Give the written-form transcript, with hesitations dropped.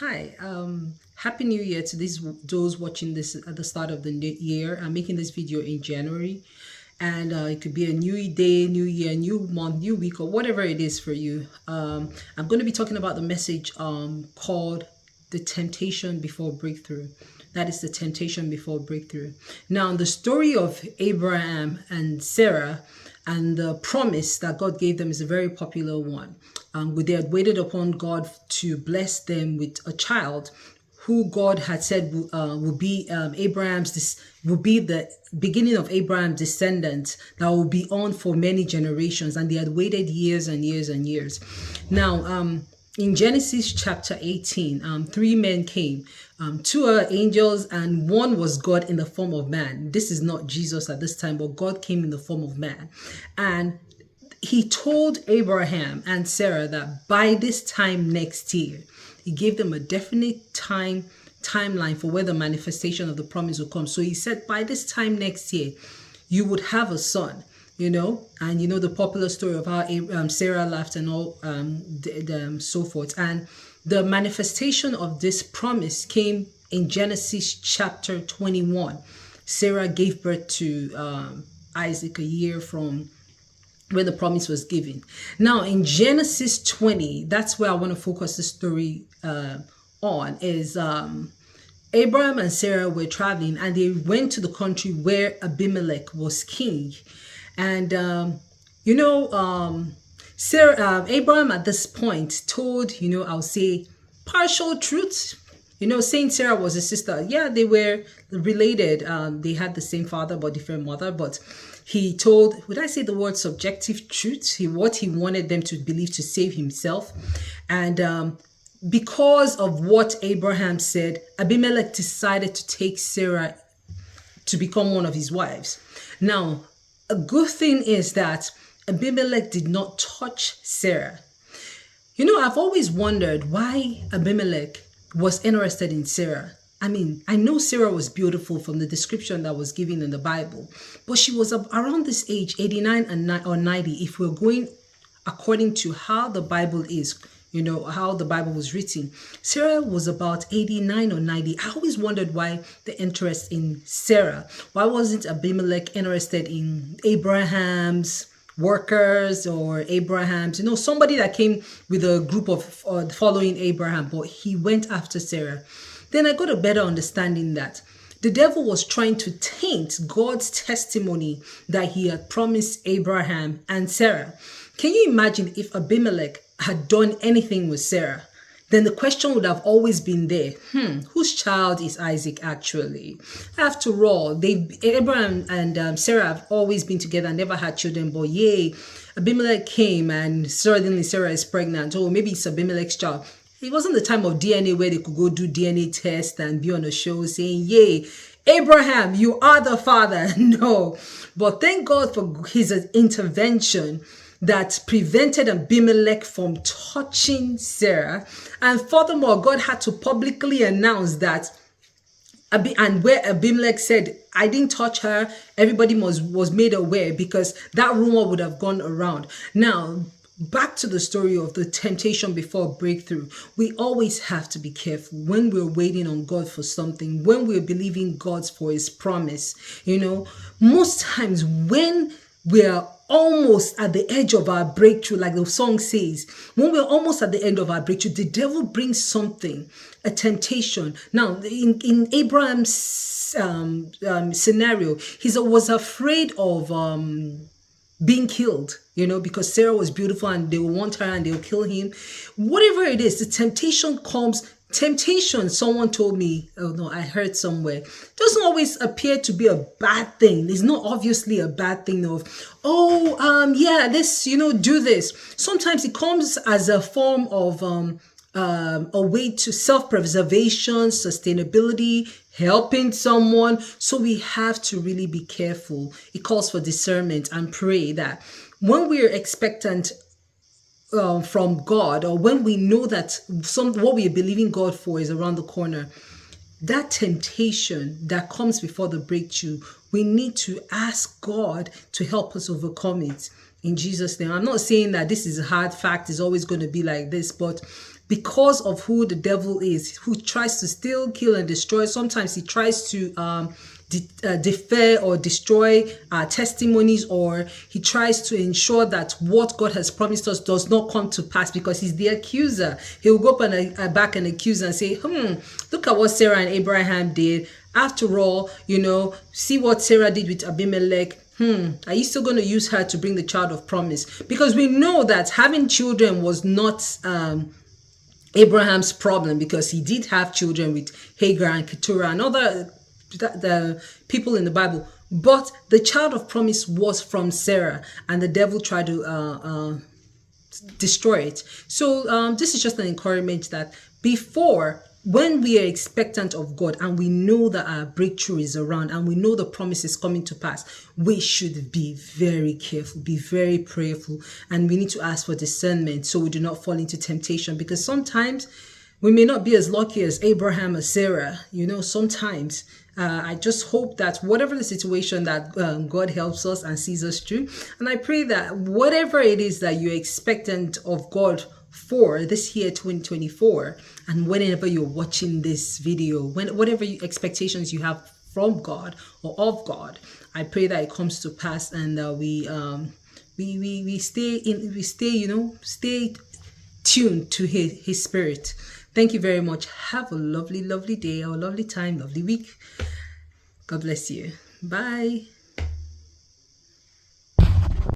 Hi, Happy New Year to those watching this at the start of the new year. I'm making this video in January, and it could be a new day, new year, new month, new week, or whatever it is for you. I'm going to be talking about the message called the temptation before breakthrough. That is the temptation before breakthrough. Now, the story of Abraham and Sarah and the promise that God gave them is a very popular one. They had waited upon God to bless them with a child who God had said will be will be the beginning of Abraham's descendants that will be on for many generations, and they had waited years and years and years. Now, in Genesis chapter 18, three men came. Two are angels, and one was God in the form of man. This is not Jesus at this time, but God came in the form of man. And he told Abraham and Sarah that by this time next year, he gave them a definite timeline for where the manifestation of the promise will come. So he said, by this time next year, you would have a son, and the popular story of how Sarah laughed and all so forth. And the manifestation of this promise came in Genesis chapter 21. Sarah gave birth to Isaac a year from where the promise was given. Now in Genesis 20, that's where I want to focus the story on, is Abraham and Sarah were traveling, and they went to the country where Abimelech was king. And Abraham at this point told, I'll say partial truth, saying Sarah was a sister. Yeah, they were related. They had the same father but different mother, but he told, would I say the word subjective truth? What he wanted them to believe to save himself. And because of what Abraham said, Abimelech decided to take Sarah to become one of his wives. Now, a good thing is that Abimelech did not touch Sarah. I've always wondered why Abimelech was interested in Sarah. I mean, I know Sarah was beautiful from the description that was given in the Bible, but she was around this age, 89 or 90, if we're going according to how the Bible is, how the Bible was written. Sarah was about 89 or 90. I always wondered why the interest in Sarah. Why wasn't Abimelech interested in Abraham's workers or Abraham's, somebody that came with a group of following Abraham, but he went after Sarah. Then I got a better understanding that the devil was trying to taint God's testimony that he had promised Abraham and Sarah. Can you imagine if Abimelech had done anything with Sarah? Then the question would have always been there. Whose child is Isaac actually? After all, Abraham and Sarah have always been together, never had children, but yay, Abimelech came and suddenly Sarah is pregnant. Oh, maybe it's Abimelech's child. It wasn't the time of DNA where they could go do DNA tests and be on a show saying, yay, Abraham, you are the father. No, but thank God for his intervention that prevented Abimelech from touching Sarah. And furthermore, God had to publicly announce that, and where Abimelech said, I didn't touch her, everybody was made aware, because that rumor would have gone around. Now, back to the story of the temptation before breakthrough. We always have to be careful when we're waiting on God for something, when we're believing God for his promise. Most times when we're almost at the edge of our breakthrough, like the song says, when we're almost at the end of our breakthrough, the devil brings something, a temptation. Now, in Abraham's scenario, he was afraid of being killed, because Sarah was beautiful and they will want her and they'll kill him. Whatever it is, the temptation comes. Temptation, someone told me, oh no, I heard somewhere, doesn't always appear to be a bad thing. It's not obviously a bad thing of, let's, do this. Sometimes it comes as a form of a way to self-preservation, sustainability, helping someone. So we have to really be careful. It calls for discernment and pray that when we're expectant from God, or when we know that what we are believing God for is around the corner, that temptation that comes before the breakthrough, we need to ask God to help us overcome it in Jesus' name. I'm not saying that this is a hard fact, it's always going to be like this, but because of who the devil is, who tries to steal, kill, and destroy. Sometimes he tries to defer or destroy testimonies, or he tries to ensure that what God has promised us does not come to pass, because he's the accuser. He will go up and back and accuse and say, look at what Sarah and Abraham did. After all, see what Sarah did with Abimelech. Are you still going to use her to bring the child of promise? Because we know that having children was not Abraham's problem, because he did have children with Hagar and Keturah and other the people in the Bible. But the child of promise was from Sarah, and the devil tried to destroy it. So this is just an encouragement that when we are expectant of God and we know that our breakthrough is around and we know the promise is coming to pass, we should be very careful, be very prayerful, and we need to ask for discernment so we do not fall into temptation, because sometimes we may not be as lucky as Abraham or Sarah. Sometimes I just hope that whatever the situation, that God helps us and sees us through. And I pray that whatever it is that you're expectant of God for this year 2024, and whenever you're watching this video, whatever expectations you have from God or of God, I pray that it comes to pass, and we stay tuned to his spirit. Thank you very much. Have a lovely, lovely day, or a lovely time, lovely week. God bless you. Bye.